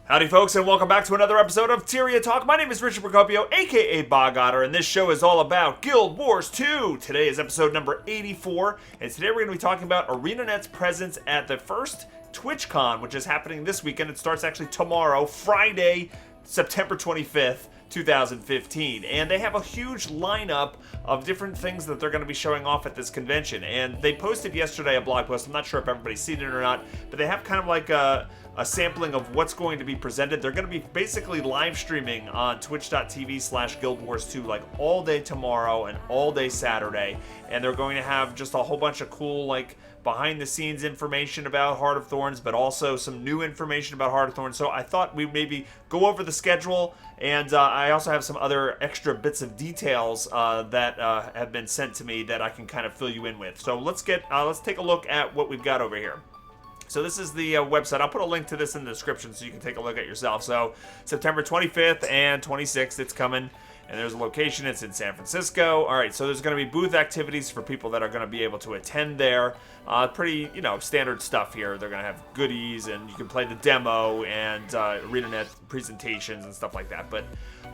Howdy folks, and welcome back to another episode of Tyria Talk. My name is Richie Procopio, aka Otter, and this show is all about Guild Wars 2. Today is episode number 84, and today we're going to be talking about ArenaNet's presence at the first TwitchCon, which is happening this weekend. It starts actually tomorrow, Friday, September 25th. 2015, and they have a huge lineup of different things that they're going to be showing off at this convention. And they posted yesterday a blog post. I'm not sure if everybody's seen it or not, but they have kind of like a sampling of what's going to be presented. They're going to be basically live streaming on twitch.tv/Guild Wars 2 like all day tomorrow and all day Saturday, and they're going to have just a whole bunch of cool like behind the scenes information about Heart of Thorns, but also some new information about Heart of Thorns. So I thought we'd maybe go over the schedule, and I also have some other extra bits of details that have been sent to me that I can kind of fill you in with. So let's take a look at what we've got over here. So this is the website. I'll put a link to this in the description so you can take a look at yourself. So September 25th and 26th, it's coming. And there's a location. It's in San Francisco. All right, so there's going to be booth activities for people that are going to be able to attend there. Pretty, standard stuff here. They're going to have goodies, and you can play the demo and ArenaNet presentations and stuff like that. But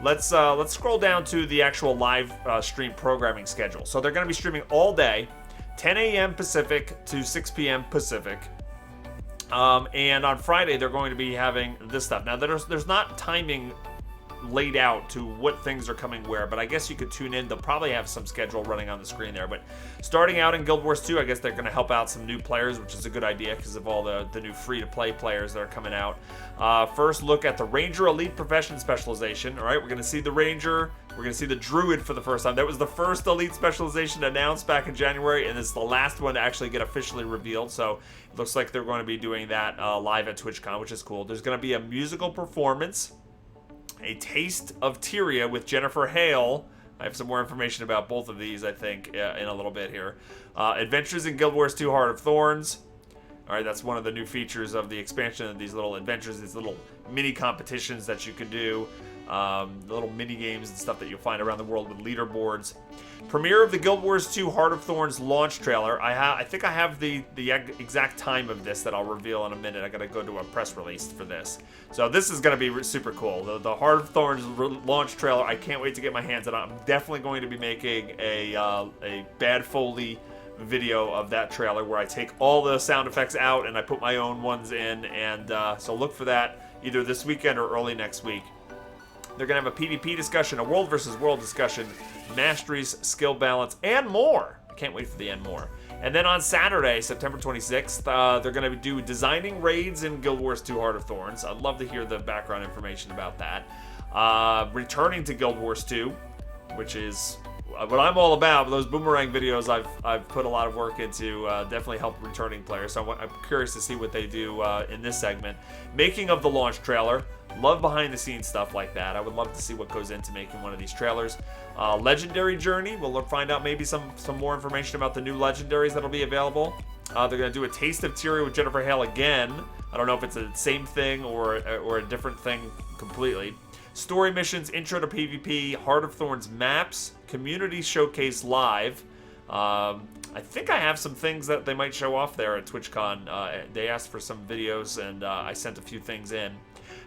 let's scroll down to the actual live stream programming schedule. So they're going to be streaming all day, 10 a.m. Pacific to 6 p.m. Pacific. And on Friday, they're going to be having this stuff. Now, there's not timing laid out to what things are coming where, but I guess you could tune in. They'll probably have some schedule running on the screen there. But starting out in Guild Wars 2, I guess they're going to help out some new players, which is a good idea because of all the new free-to-play players that are coming out. First, look at the Ranger Elite Profession Specialization. All right, we're going to see the Ranger. We're going to see the Druid for the first time. That was the first Elite Specialization announced back in January, and it's the last one to actually get officially revealed. So it looks like they're going to be doing that live at TwitchCon, which is cool. There's going to be a musical performance, a taste of Tyria with Jennifer Hale. I have some more information about both of these, I think, in a little bit here. Adventures in Guild Wars 2 Heart of Thorns. All right, that's one of the new features of the expansion of these little adventures, these little mini competitions that you can do. Little mini games and stuff that you'll find around the world with leaderboards. Premiere of the Guild Wars 2 Heart of Thorns launch trailer. I think I have the exact time of this that I'll reveal in a minute. I gotta go to a press release for this. So this is gonna be super cool. The Heart of Thorns launch trailer. I can't wait to get my hands on it. I'm definitely going to be making a Bad Foley video of that trailer where I take all the sound effects out and I put my own ones in. And so look for that either this weekend or early next week. They're going to have a PvP discussion, a world versus world discussion, masteries, skill balance, and more. I can't wait for the and more. And then on Saturday, September 26th, they're going to do designing raids in Guild Wars 2 Heart of Thorns. I'd love to hear the background information about that. Returning to Guild Wars 2, which is what I'm all about. Those boomerang videos I've put a lot of work into, definitely help returning players. So I'm curious to see what they do in this segment. Making of the launch trailer. Love behind the scenes stuff like that. I would love to see what goes into making one of these trailers. Legendary Journey. We'll find out maybe some more information about the new legendaries that'll be available. They're going to do a taste of Tyria with Jennifer Hale again. I don't know if it's the same thing or a different thing completely. Story missions, intro to PvP, Heart of Thorns maps, community showcase live. I think I have some things that they might show off there at TwitchCon. They asked for some videos, and I sent a few things in.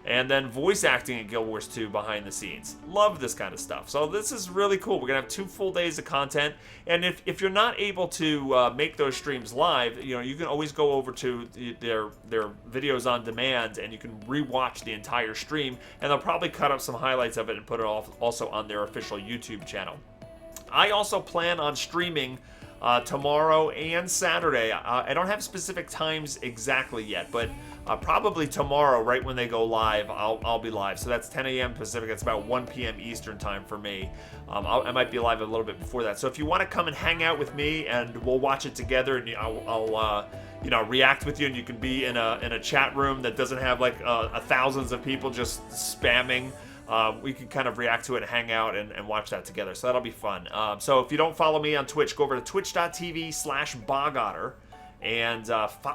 And then voice acting in Guild Wars 2 behind the scenes. Love this kind of stuff. So this is really cool. We're going to have 2 full days of content. And if you're not able to make those streams live, you can always go over to their videos on demand, and you can rewatch the entire stream. And they'll probably cut up some highlights of it and put it also on their official YouTube channel. I also plan on streaming tomorrow and Saturday. I don't have specific times exactly yet, but probably tomorrow, right when they go live, I'll be live. So that's 10 a.m. Pacific. That's about 1 p.m. Eastern time for me. I might be live a little bit before that. So if you want to come and hang out with me, and we'll watch it together, and I'll react with you, and you can be in a chat room that doesn't have like thousands of people just spamming. We can kind of react to it and hang out and watch that together. So that'll be fun. So if you don't follow me on Twitch, go over to twitch.tv/Otter and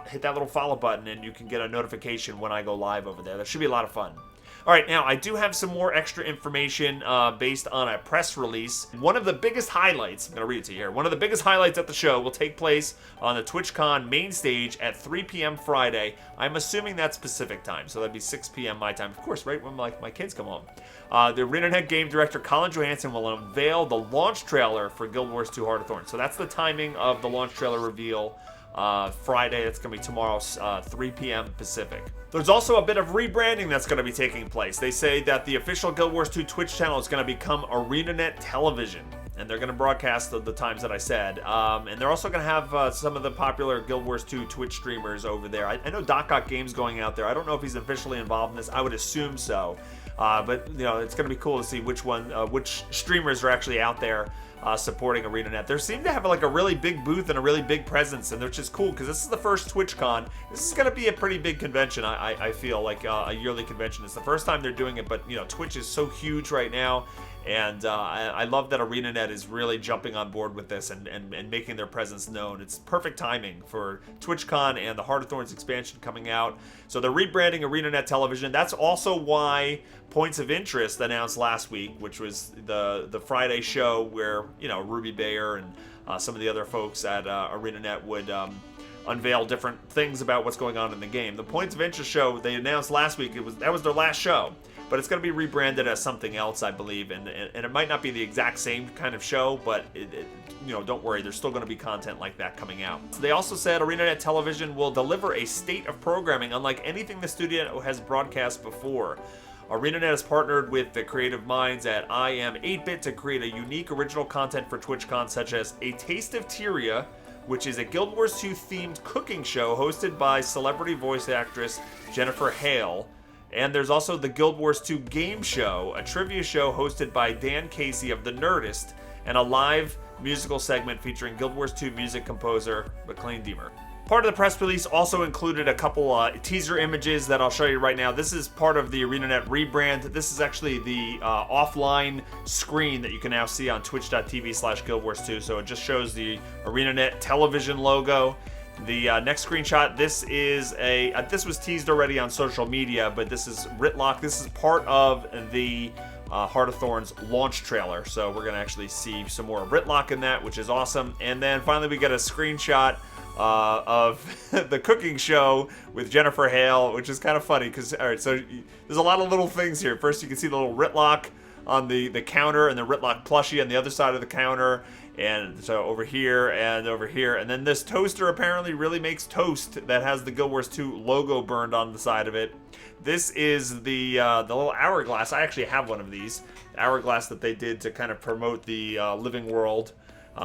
hit that little follow button, and you can get a notification when I go live over there. That should be a lot of fun. All right, now I do have some more extra information based on a press release. One of the biggest highlights, I'm going to read it to you here. One of the biggest highlights at the show will take place on the TwitchCon main stage at 3 p.m. Friday. I'm assuming that's Pacific time, so that'd be 6 p.m. my time. Of course, right when my kids come home. The ArenaNet game director Colin Johansson will unveil the launch trailer for Guild Wars 2 Heart of Thorns. So that's the timing of the launch trailer reveal. Friday, it's going to be tomorrow, 3 p.m. Pacific. There's also a bit of rebranding that's going to be taking place. They say that the official Guild Wars 2 Twitch channel is going to become ArenaNet Television, and they're going to broadcast the times that I said. And they're also going to have some of the popular Guild Wars 2 Twitch streamers over there. I know Doc Games going out there. I don't know if he's officially involved in this. I would assume so. But you know, it's going to be cool to see which streamers are actually out there supporting ArenaNet. They seem to have like a really big booth and a really big presence, and which is cool because this is the first TwitchCon. This is going to be a pretty big convention. I feel like a yearly convention. It's the first time they're doing it, but you know, Twitch is so huge right now. And I love that ArenaNet is really jumping on board with this and making their presence known. It's perfect timing for TwitchCon and the Heart of Thorns expansion coming out. So they're rebranding ArenaNet Television. That's also why Points of Interest announced last week, which was the Friday show where, you know, Ruby Bayer and some of the other folks at ArenaNet would unveil different things about what's going on in the game. The Points of Interest show they announced last week, that was their last show. But it's going to be rebranded as something else, I believe, and it might not be the exact same kind of show, but you know, don't worry, there's still going to be content like that coming out. So they also said ArenaNet Television will deliver a state of programming unlike anything the studio has broadcast before. ArenaNet has partnered with the creative minds at I Am 8-Bit to create a unique original content for TwitchCon, such as A Taste of Tyria, which is a Guild Wars 2 themed cooking show hosted by celebrity voice actress Jennifer Hale. And there's also the Guild Wars 2 game show, a trivia show hosted by Dan Casey of The Nerdist, and a live musical segment featuring Guild Wars 2 music composer McLean Deemer. Part of the press release also included a couple teaser images that I'll show you right now. This is part of the ArenaNet rebrand. This is actually the offline screen that you can now see on twitch.tv/Guild Wars 2. So it just shows the ArenaNet television logo. The next screenshot, this was teased already on social media, but this is Ritlock. This is part of the Heart of Thorns launch trailer. So we're going to actually see some more Ritlock in that, which is awesome. And then finally we get a screenshot of the cooking show with Jennifer Hale, which is kind of funny because, all right, so there's a lot of little things here. First, you can see the little Ritlock on the counter and the Ritlock plushie on the other side of the counter. And so over here, and then this toaster apparently really makes toast that has the Guild Wars 2 logo burned on the side of it. This is the little hourglass. I actually have one of these hourglass that they did to kind of promote the living world.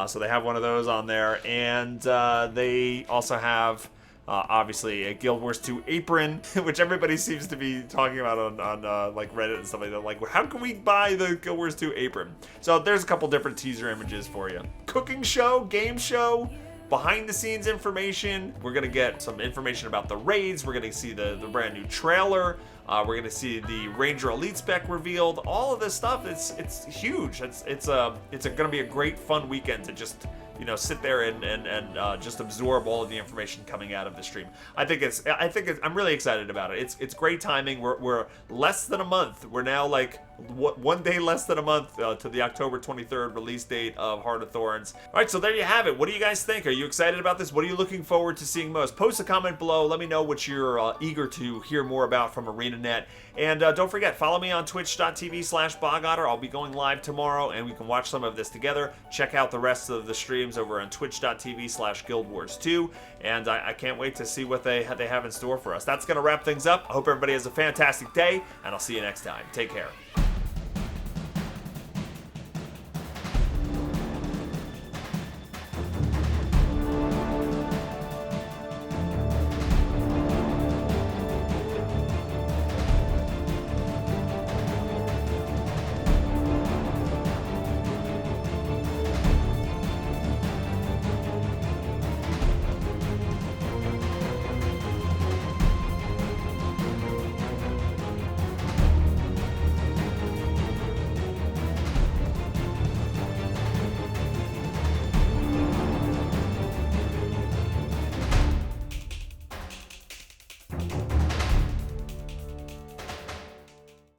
So they have one of those on there, and they also have obviously a Guild Wars 2 apron, which everybody seems to be talking about on like Reddit and stuff like that. Like, how can we buy the Guild Wars 2 apron? So there's a couple different teaser images for you. Cooking show, game show, behind the scenes information. We're gonna get some information about the raids. We're gonna see the brand new trailer. We're gonna see the Ranger Elite spec revealed. All of this stuff, it's huge. It's gonna be a great fun weekend to just, you know, sit there and just absorb all of the information coming out of the stream. I'm really excited about it. It's great timing. We're less than a month. We're now like one day less than a month to the October 23rd release date of Heart of Thorns. All right, so there you have it. What do you guys think? Are you excited about this? What are you looking forward to seeing most? Post a comment below. Let me know what you're eager to hear more about from ArenaNet. And don't forget, follow me on twitch.tv/BogOtter. I'll be going live tomorrow, and we can watch some of this together. Check out the rest of the streams over on twitch.tv/Guild Wars 2. And I can't wait to see what they have in store for us. That's going to wrap things up. I hope everybody has a fantastic day, and I'll see you next time. Take care.